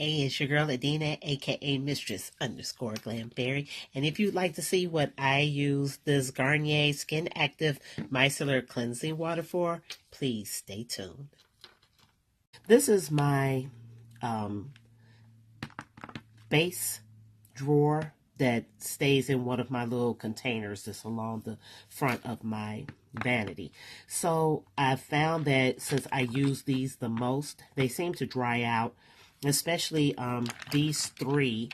Hey, it's your girl Adina, aka Mistress underscore Glamberry. And if you'd like to see what I use this Garnier Skin Active Micellar Cleansing Water for, please stay tuned. This is my um, base drawer that stays in one of my little containers that's along the front of my vanity. So I found that since I use these the most, they seem to dry out, especially these three,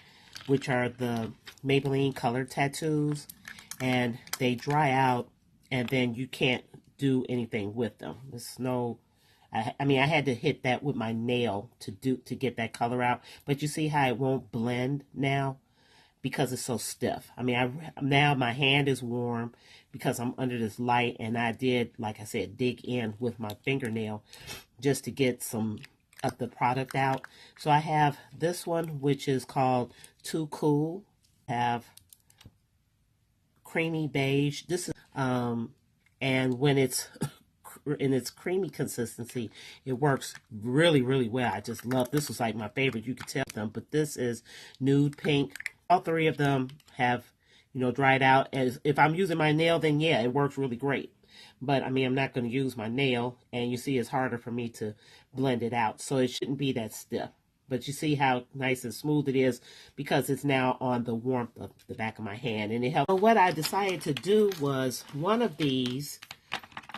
which are the Maybelline Color Tattoos, and they dry out and then you can't do anything with them. There's no I mean, I had to hit that with my nail to get that color out, but you see how it won't blend now because it's so stiff. I mean, now my hand is warm because I'm under this light, and I did, like I said, dig in with my fingernail just to get some of the product out. So I have this one, which is called Too Cool. I have creamy beige. This is and when it's in its creamy consistency, it works really, really well. I just love this. Was like my favorite. You could tell them, but this is nude pink. All three of them have, dried out. As if I'm using my nail, then yeah, it works really great. But I mean, I'm not going to use my nail, and you see, it's harder for me to blend it out, so it shouldn't be that stiff. But you see how nice and smooth it is because it's now on the warmth of the back of my hand, and it helps. So what I decided to do was one of these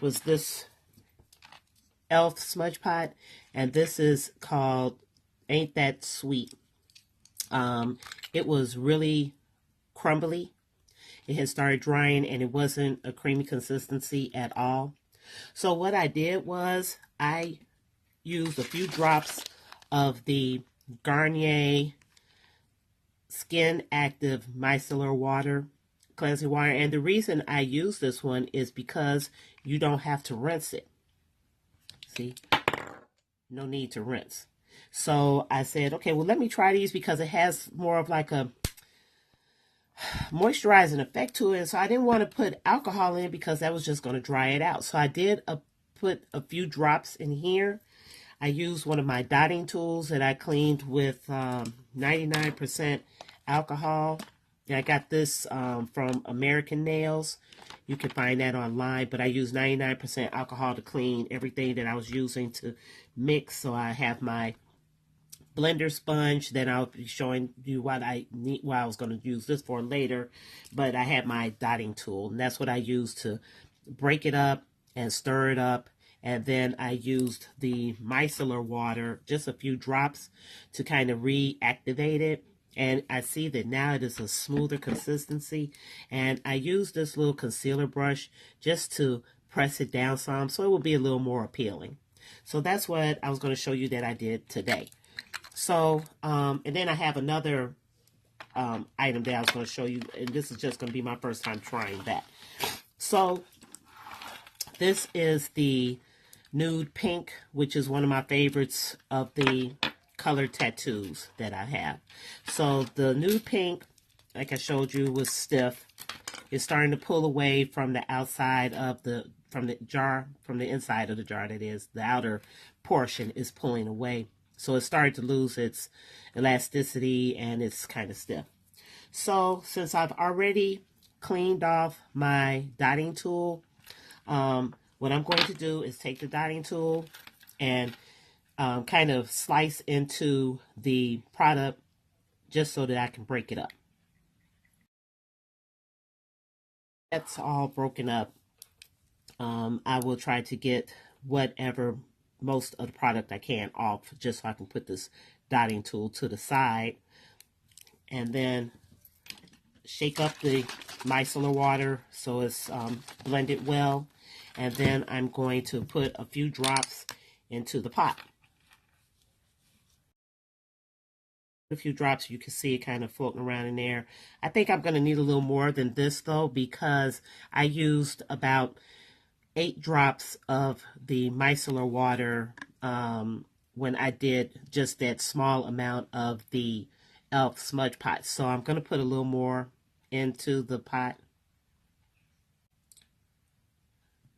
was this Elf Smudge Pot, and this is called Ain't That Sweet. It was really crumbly. It had started drying, and it wasn't a creamy consistency at all. So what I did was I used a few drops of the Garnier Skin Active Micellar Water, cleansing water. And the reason I use this one is because you don't have to rinse it. See? No need to rinse. So I said, okay, well, let me try these because it has more of like a moisturizing effect to it. So I didn't want to put alcohol in because that was just going to dry it out. So I did put a few drops in here. I used one of my dotting tools that I cleaned with 99% alcohol. And I got this from American Nails. You can find that online, but I used 99% alcohol to clean everything that I was using to mix. So I have my blender sponge that I'll be showing you what I was going to use this for later. But I had my dotting tool, and that's what I used to break it up and stir it up. And then I used the micellar water, just a few drops, to kind of reactivate it. And I see that now it is a smoother consistency. And I used this little concealer brush just to press it down some so it will be a little more appealing. So that's what I was going to show you that I did today. So, and then I have another item that I was going to show you. And this is just going to be my first time trying that. So, this is the nude pink, which is one of my favorites of the color tattoos that I have. So the nude pink, like I showed you, was stiff. It's starting to pull away from the outside of from the inside of the jar, that is. The outer portion is pulling away. So it's starting to lose its elasticity and it's kind of stiff. So since I've already cleaned off my dotting tool, what I'm going to do is take the dotting tool and kind of slice into the product just so that I can break it up. That's all broken up. I will try to get whatever most of the product I can off just so I can put this dotting tool to the side and then shake up the micellar water so it's blended well. And then I'm going to put a few drops into the pot. A few drops, you can see it kind of floating around in there. I think I'm going to need a little more than this though, because I used about 8 drops of the micellar water when I did just that small amount of the Elf Smudge Pot. So I'm going to put a little more into the pot.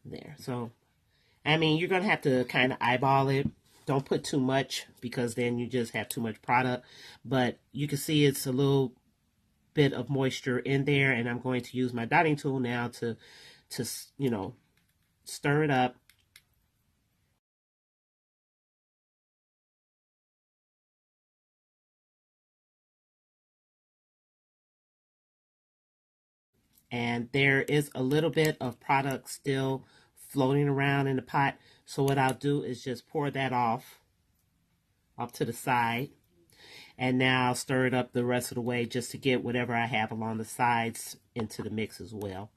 There. So, I mean, you're going to have to kind of eyeball it Don't put too much because then you just have too much product. But you can see it's a little bit of moisture in there, and I'm going to use my dotting tool now to you know, stir it up. And there is a little bit of product still floating around in the pot. So what I'll do is just pour that off to the side. And now I'll stir it up the rest of the way just to get whatever I have along the sides into the mix as well.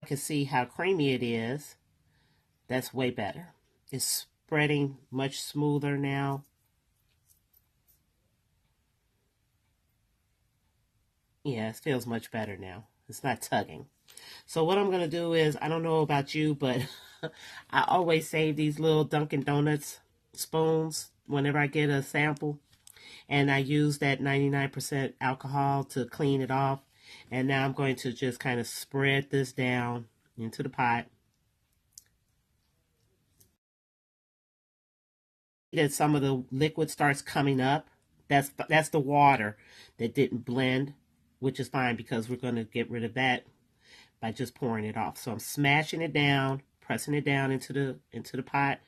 You can see how creamy it is. That's way better. It's spreading much smoother now. Yeah, it feels much better now. It's not tugging. So what I'm going to do is, I don't know about you, but I always save these little Dunkin' Donuts spoons whenever I get a sample. And I use that 99% alcohol to clean it off. And now I'm going to just kind of spread this down into the pot. That some of the liquid starts coming up. That's the water that didn't blend, which is fine because we're going to get rid of that by just pouring it off. So I'm smashing it down, pressing it down into the pot,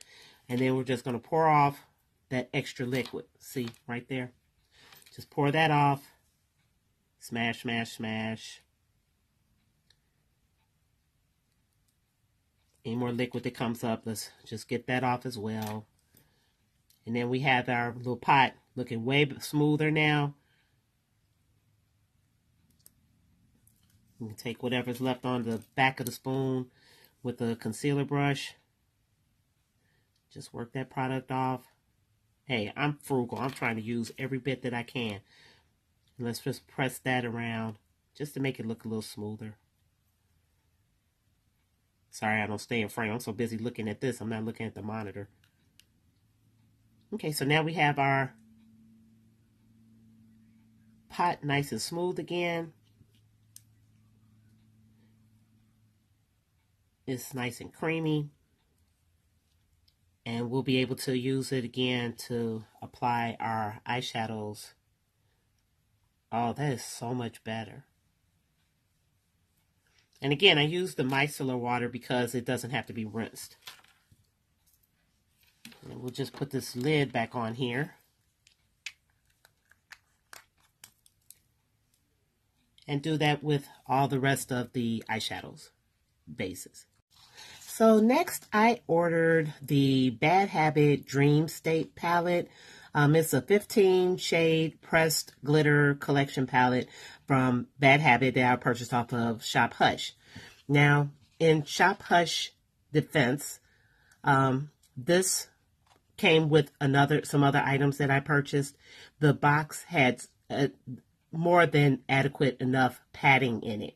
and then we're just going to pour off that extra liquid. See right there? Just pour that off. Smash, smash, smash. Any more liquid that comes up, let's just get that off as well. And then we have our little pot looking way smoother now. You can take whatever's left on the back of the spoon with a concealer brush. Just work that product off. Hey, I'm frugal. I'm trying to use every bit that I can. And let's just press that around just to make it look a little smoother. Sorry, I don't stay in frame. I'm so busy looking at this. I'm not looking at the monitor. Okay, so now we have our pot nice and smooth again. It's nice and creamy. And we'll be able to use it again to apply our eyeshadows. Oh, that is so much better. And again, I use the micellar water because it doesn't have to be rinsed. And we'll just put this lid back on here. And do that with all the rest of the eyeshadows bases. So next I ordered the Bad Habit Dream State palette. It's a 15 shade pressed glitter collection palette from Bad Habit that I purchased off of Shop Hush. Now, in Shop Hush defense, this came with some other items that I purchased. The box had more than adequate enough padding in it.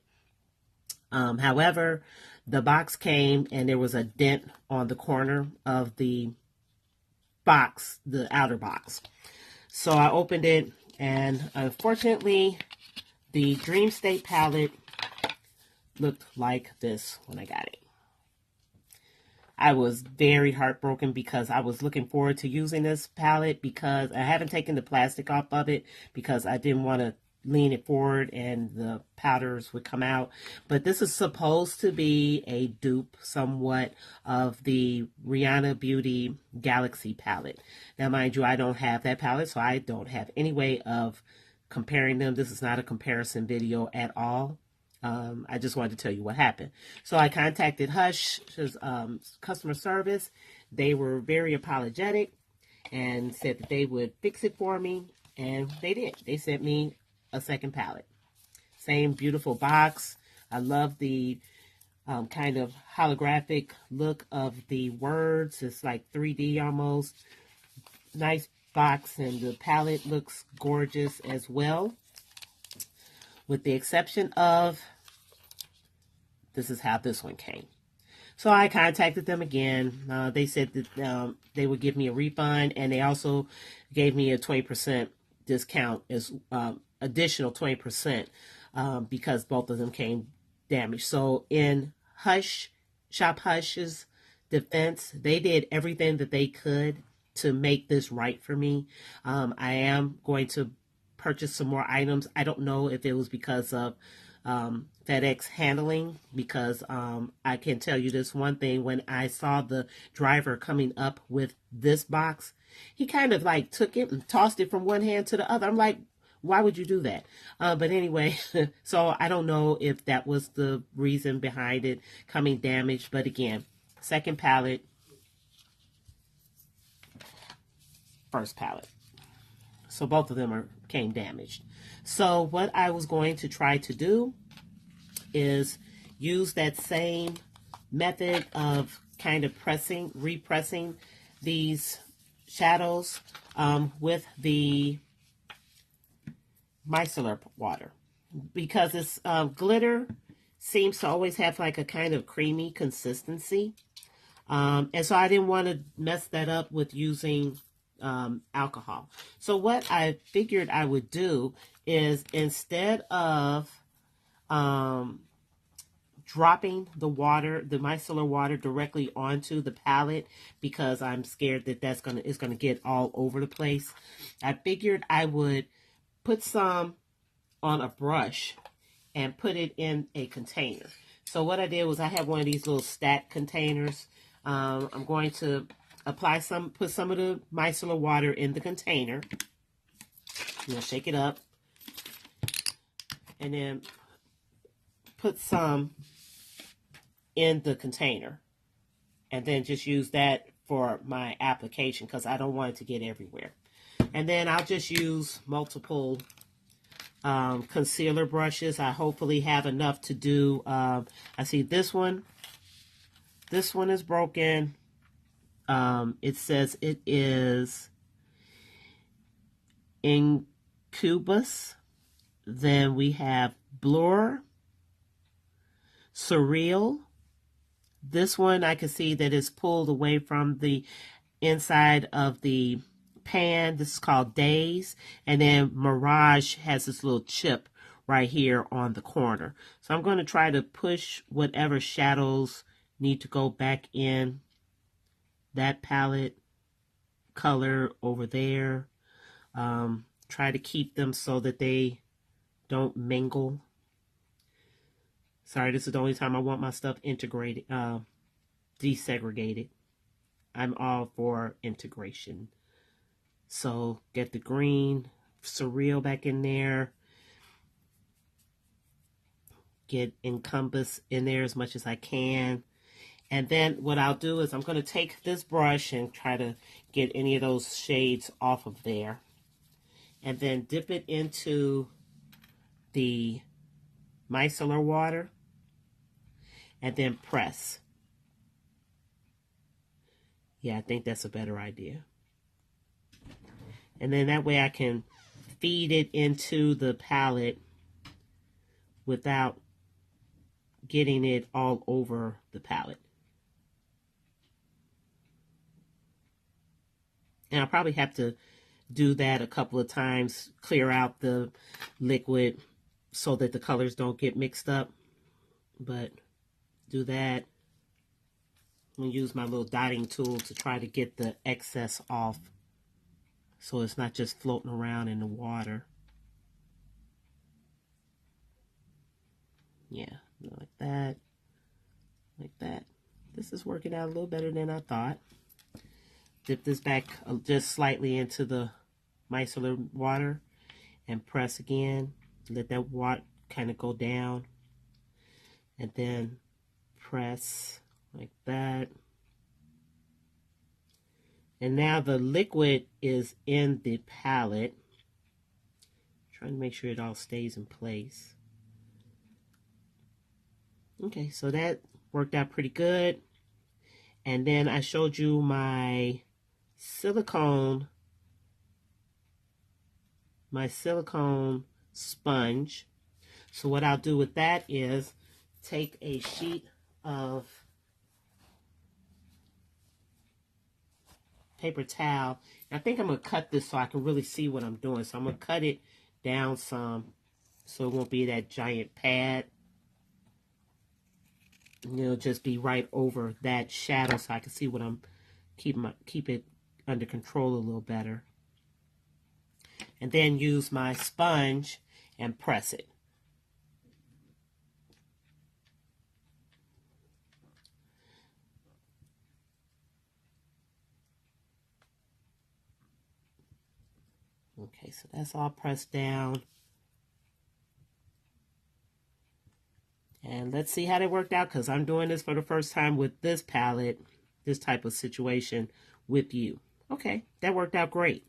However, the box came and there was a dent on the corner of the box, the outer box. So I opened it, and unfortunately, the Dream State palette looked like this when I got it. I was very heartbroken because I was looking forward to using this palette because I haven't taken the plastic off of it because I didn't want to lean it forward and the powders would come out. But this is supposed to be a dupe somewhat of the Rihanna Beauty Galaxy palette. Now, mind you, I don't have that palette, so I don't have any way of comparing them. This is not a comparison video at all. I just wanted to tell you what happened. So I contacted Hush's customer service. They were very apologetic and said that they would fix it for me, and they did. They sent me a second palette. Same beautiful box. I love the kind of holographic look of the words. It's like 3D almost. Nice box, and the palette looks gorgeous as well. With the exception of, this is how this one came. So I contacted them again. They said that they would give me a refund, and they also gave me a 20% discount, as additional 20%, because both of them came damaged. So in Shop Hush's defense, they did everything that they could to make this right for me. I am going to purchase some more items. I don't know if it was because of FedEx handling, because I can tell you this one thing. When I saw the driver coming up with this box, he kind of like took it and tossed it from one hand to the other. I'm like, why would you do that? But anyway, so I don't know if that was the reason behind it coming damaged. But again, second pallet, first pallet. So both of them came damaged. So what I was going to try to do is use that same method of kind of repressing these shadows with the micellar water, because this glitter seems to always have like a kind of creamy consistency. And so I didn't want to mess that up with using alcohol. So what I figured I would do is, instead of dropping the micellar water directly onto the palette, because I'm scared that it's gonna get all over the place, I figured I would put some on a brush and put it in a container. So what I did was, I have one of these little stack containers. I'm going to put some of the micellar water in the container. I'm going to shake it up, and then put some in the container, and then just use that for my application, because I don't want it to get everywhere. And then I'll just use multiple concealer brushes. I hopefully have enough to do. I see this one. This one is broken. It says it is Incubus. Then we have Blur, Surreal. This one I can see that is pulled away from the inside of the pan. This is called Days. And then Mirage has this little chip right here on the corner. So I'm going to try to push whatever shadows need to go back in that palette color over there. Try to keep them so that they don't mingle. Sorry, this is the only time I want my stuff integrated, desegregated. I'm all for integration. So get the green Surreal back in there. Get Encompass in there as much as I can. And then what I'll do is, I'm going to take this brush and try to get any of those shades off of there. And then dip it into the micellar water. And then press. Yeah, I think that's a better idea. And then that way I can feed it into the palette without getting it all over the palette. And I'll probably have to do that a couple of times, clear out the liquid so that the colors don't get mixed up. But do that. I'm going to use my little dotting tool to try to get the excess off, so it's not just floating around in the water. Yeah, like that. Like that. This is working out a little better than I thought. Dip this back just slightly into the micellar water and press again. Let that water kind of go down. And then press like that. And now the liquid is in the palette. Trying to make sure it all stays in place. Okay, so that worked out pretty good. And then I showed you my silicone sponge. So what I'll do with that is take a sheet of paper towel. I think I'm going to cut this so I can really see what I'm doing. So I'm going to cut it down some so it won't be that giant pad. just be right over that shadow so I can see what I'm keep it under control a little better. And then use my sponge and press it. Okay, so that's all pressed down. And let's see how that worked out, because I'm doing this for the first time with this palette, this type of situation with you. Okay, that worked out great.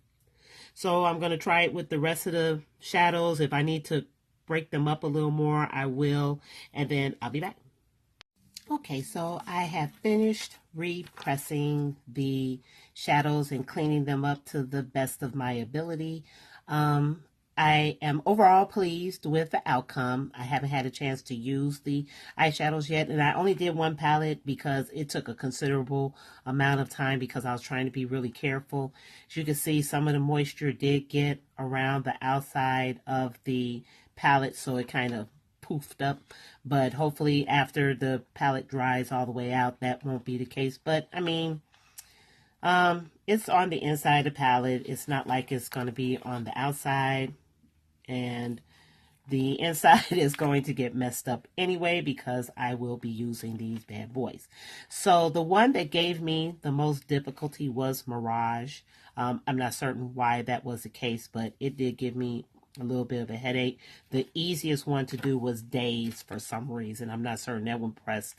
So I'm going to try it with the rest of the shadows. If I need to break them up a little more, I will. And then I'll be back. Okay, so I have finished repressing the shadows and cleaning them up to the best of my ability. I am overall pleased with the outcome. I haven't had a chance to use the eyeshadows yet, and I only did one palette because it took a considerable amount of time because I was trying to be really careful. As you can see, some of the moisture did get around the outside of the palette, so it kind of poofed up, but hopefully after the palette dries all the way out, that won't be the case. But I mean, it's on the inside of the palette. It's not like it's going to be on the outside, and the inside is going to get messed up anyway because I will be using these bad boys. So the one that gave me the most difficulty was Mirage. I'm not certain why that was the case, but it did give me a little bit of a headache. The easiest one to do was Days for some reason. I'm not certain. That one pressed.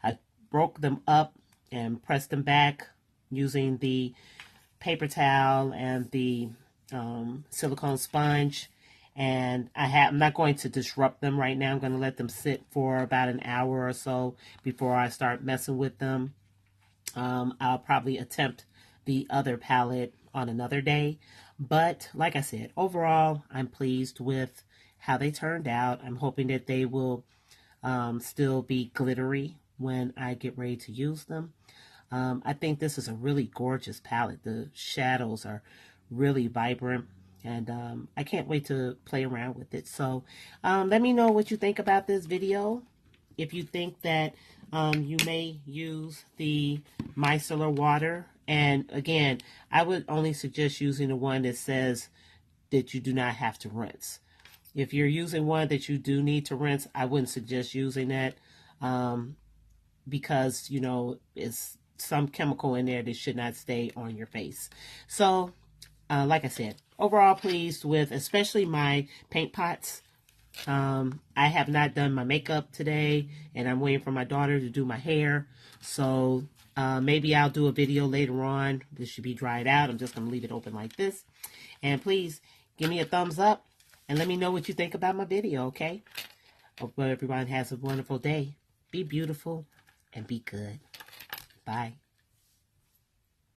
I broke them up and pressed them back using the paper towel and the silicone sponge. And I'm not going to disrupt them right now. I'm going to let them sit for about an hour or so before I start messing with them. I'll probably attempt the other palette on another day. But like I said, overall, I'm pleased with how they turned out. I'm hoping that they will still be glittery when I get ready to use them. I think this is a really gorgeous palette. The shadows are really vibrant, and I can't wait to play around with it. So let me know what you think about this video. If you think that you may use the micellar water. And again, I would only suggest using the one that says that you do not have to rinse. If you're using one that you do need to rinse, I wouldn't suggest using that because, it's some chemical in there that should not stay on your face. So, like I said, overall pleased with especially my paint pots. I have not done my makeup today, and I'm waiting for my daughter to do my hair. So maybe I'll do a video later on. This should be dried out. I'm just going to leave it open like this. And please give me a thumbs up and let me know what you think about my video, okay? Hope everyone has a wonderful day. Be beautiful and be good. Bye.